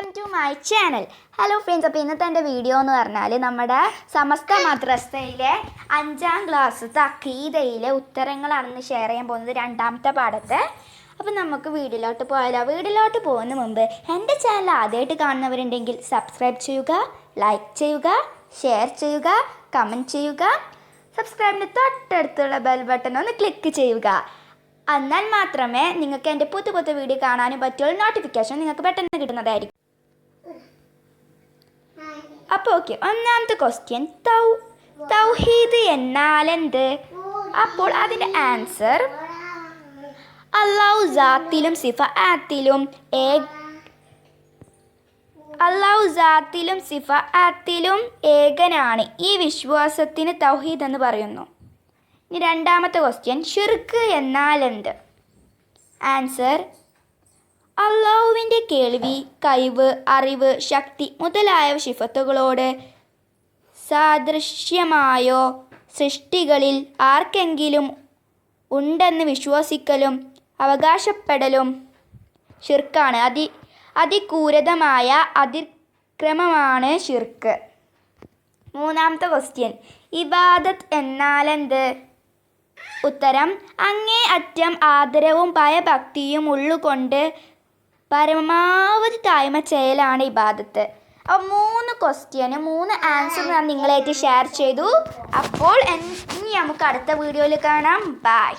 Welcome to my channel. Hello friends, അപ്പോൾ ഇന്നത്തെ എൻ്റെ വീഡിയോ എന്ന് പറഞ്ഞാൽ നമ്മുടെ സമസ്ത മദ്രസയിലെ 5ാം ക്ലാസ്സത്തെ അഖീദയിലെ ഉത്തരങ്ങളാണെന്ന് ഷെയർ ചെയ്യാൻ പോകുന്നത്, രണ്ടാമത്തെ പാഠത്തെ. അപ്പോൾ നമുക്ക് വീഡിയോയിലോട്ട് പോയാലോ? വീഡിയോയിലോട്ട് പോകുന്ന മുമ്പ് എൻ്റെ ചാനൽ ആദ്യമായിട്ട് കാണുന്നവരുണ്ടെങ്കിൽ സബ്സ്ക്രൈബ് ചെയ്യുക, ലൈക്ക് ചെയ്യുക, ഷെയർ ചെയ്യുക, കമൻറ്റ് ചെയ്യുക. സബ്സ്ക്രൈബിൻ്റെ തൊട്ടടുത്തുള്ള ബെൽ ബട്ടൺ ഒന്ന് ക്ലിക്ക് ചെയ്യുക. എന്നാൽ മാത്രമേ നിങ്ങൾക്ക് എൻ്റെ പുതിയ വീഡിയോ കാണാനും പറ്റുള്ളൂ. നോട്ടിഫിക്കേഷൻ നിങ്ങൾക്ക് പെട്ടെന്ന് കിട്ടുന്നതായിരിക്കും. അപ്പോൾ ഓക്കെ, ഒന്നാമത്തെ ക്വസ്റ്റ്യൻ, തൗഹീദ് എന്നാൽ എന്ത്? അപ്പോൾ അതിൻ്റെ ആൻസർ, അല്ലാഹു സാത്തിലും സിഫാത്തിലും ഏകനാണ്. ഈ വിശ്വാസത്തിന് തൗഹീദ് എന്ന് പറയുന്നു. ഇനി രണ്ടാമത്തെ ക്വസ്റ്റ്യൻ, ഷിർക്ക് എന്നാൽ എന്ത്? ആൻസർ, അള്ളാഹുവിൻ്റെ കേൾവി, കഴിവ്, അറിവ്, ശക്തി മുതലായ സിഫത്തുകളോട് സാദൃശ്യമായോ സൃഷ്ടികളിൽ ആർക്കെങ്കിലും ഉണ്ടെന്ന് വിശ്വസിക്കലും അവകാശപ്പെടലും ഷിർക്കാണ്. അതിക്രൂരമായ അതിക്രമമാണ് ഷിർക്ക്. മൂന്നാമത്തെ ക്വസ്റ്റ്യൻ, ഇബാദത്ത് എന്നാൽ എന്ത്? ഉത്തരം, അങ്ങേ അറ്റം ആദരവും ഭയഭക്തിയും ഉള്ളുകൊണ്ട് പരമാവധി താഴ്മ ചെയ്യലാണ് ഇബാദത്ത്. അപ്പോൾ 3 ആൻസർ ഞാൻ നിങ്ങളായിട്ട് ഷെയർ ചെയ്തു. അപ്പോൾ ഇനി നമുക്ക് അടുത്ത വീഡിയോയിൽ കാണാം. ബൈ.